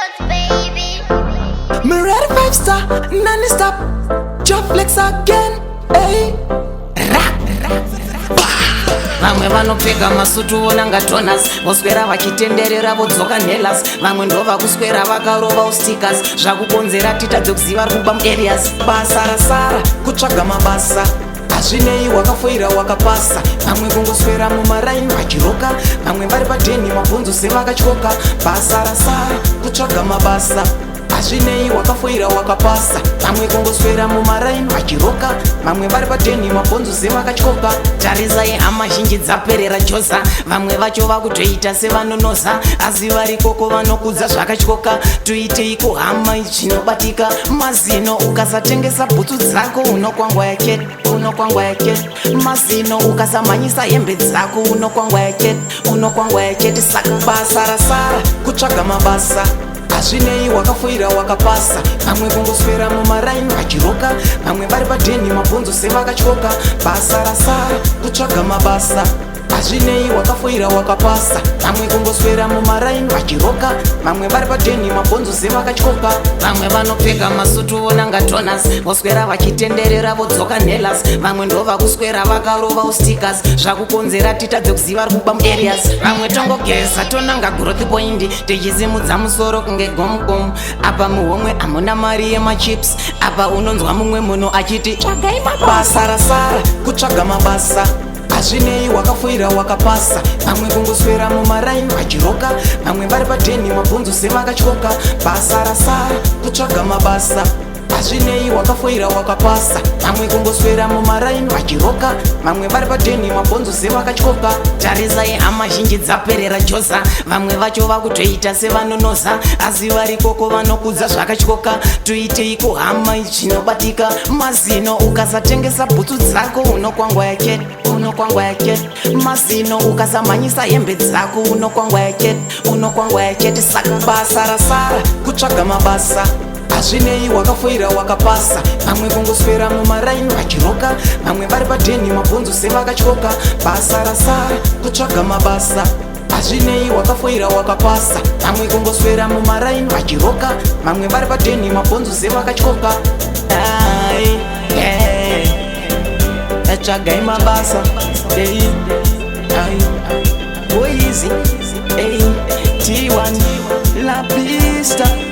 Records, baby. Me ready 5-star, non-stop. Job flex again, hey. Vamwe vanopfeka masutu vonanga tonas voswera vachitenderera vodzoka nelas vamwe ndo vakuswera vakarova ustickers zvakukonzera titadze kuziva rukuba muareas Basa rasara, kutsvaga mabasa hazvinei wakafoira wakapasa. Vamwe kungoswera mumaraini vachiroka, vamwe vari padheni mabhonzo sevakatyoka. Basa rasara, kutsvaga mabasa hazvinei wakafoira wakapasa. Vamwe kungoswera mumaraini vachiroka, vamwe vari padheni mabhonzo sevakatyoka. tarisai hama zhinji dzaperera josa vamwe vacho vakutoita sevanonoza asi varikoko vanokudza zvakatyoka. Toiteiko hama zvinobatika mazino ukasatengesa bhutsu dzako unokwangwa yake unokwangwa yake mazino ukasamhanyisa hembe dzako unokwangwa yake unokwangwa yake saka Basa rasara, kutsvaga mabasa hazvinei wakafoira wakapasa. Vamwe kungoswera mumaraini vachiroka, vamwe vari padheni mabhonzo sevakatyoka. Basa rasara, kutsvaga mabasa hazvinei wakafoira wakapasa. Vamwe kungoswera mumaraini vachiroka, vamwe vari padheni mabhonzo sevakatyoka. vamwe vanopfeka masutu vonanga tonas voswera vachitenderera vodzoka nelas vamwe ndo vakuswera vakarova ustickers zvakukonzera titadze kuziva rukuba muareas vamwe tongogeza tonanga growth point tichisimudza musoro kunge gomgom apa muhomwe hamuna mari yemachips apa unonzwa mumwe munhu achiti tsvagai Basa rasara, kutsvaga mabasa hazvinei wakafoira wakapasa. Vamwe kungoswera mumaraini vachiroka, vamwe vari padheni mabhonzo sevakatyoka. Basa rasara, kutsvaga mabasa hazvinei wakafoira wakapasa. Vamwe kungoswera mumaraini vachiroka, vamwe vari padheni mabhonzo sevakatyoka. tarisai hama zhinji dzaperera josa vamwe vacho vakutoita sevanonoza asi varikoko vanokudza zvakatyoka. Toiteiko hama zvinobatika mazino ukasatengesa bhutsu dzako unokwangwa yake unokwangwa yake mazino ukasamhanyisa hembe dzako unokwangwa yake unokwangwa yake saka Basa rasara, kutsvaga mabasa hazvinei wakafoira wakapasa. Vamwe kungoswera mumaraini vachiroka, vamwe vari padheni mabhonzo sevakatyoka. Basa rasara, kutsvaga mabasa hazvinei wakafoira wakapasa. Vamwe kungoswera mumaraini vachiroka, vamwe vari padheni mabhonzo sevakatyoka. Tsvagai mabasa, Boizi, T1 La Pista.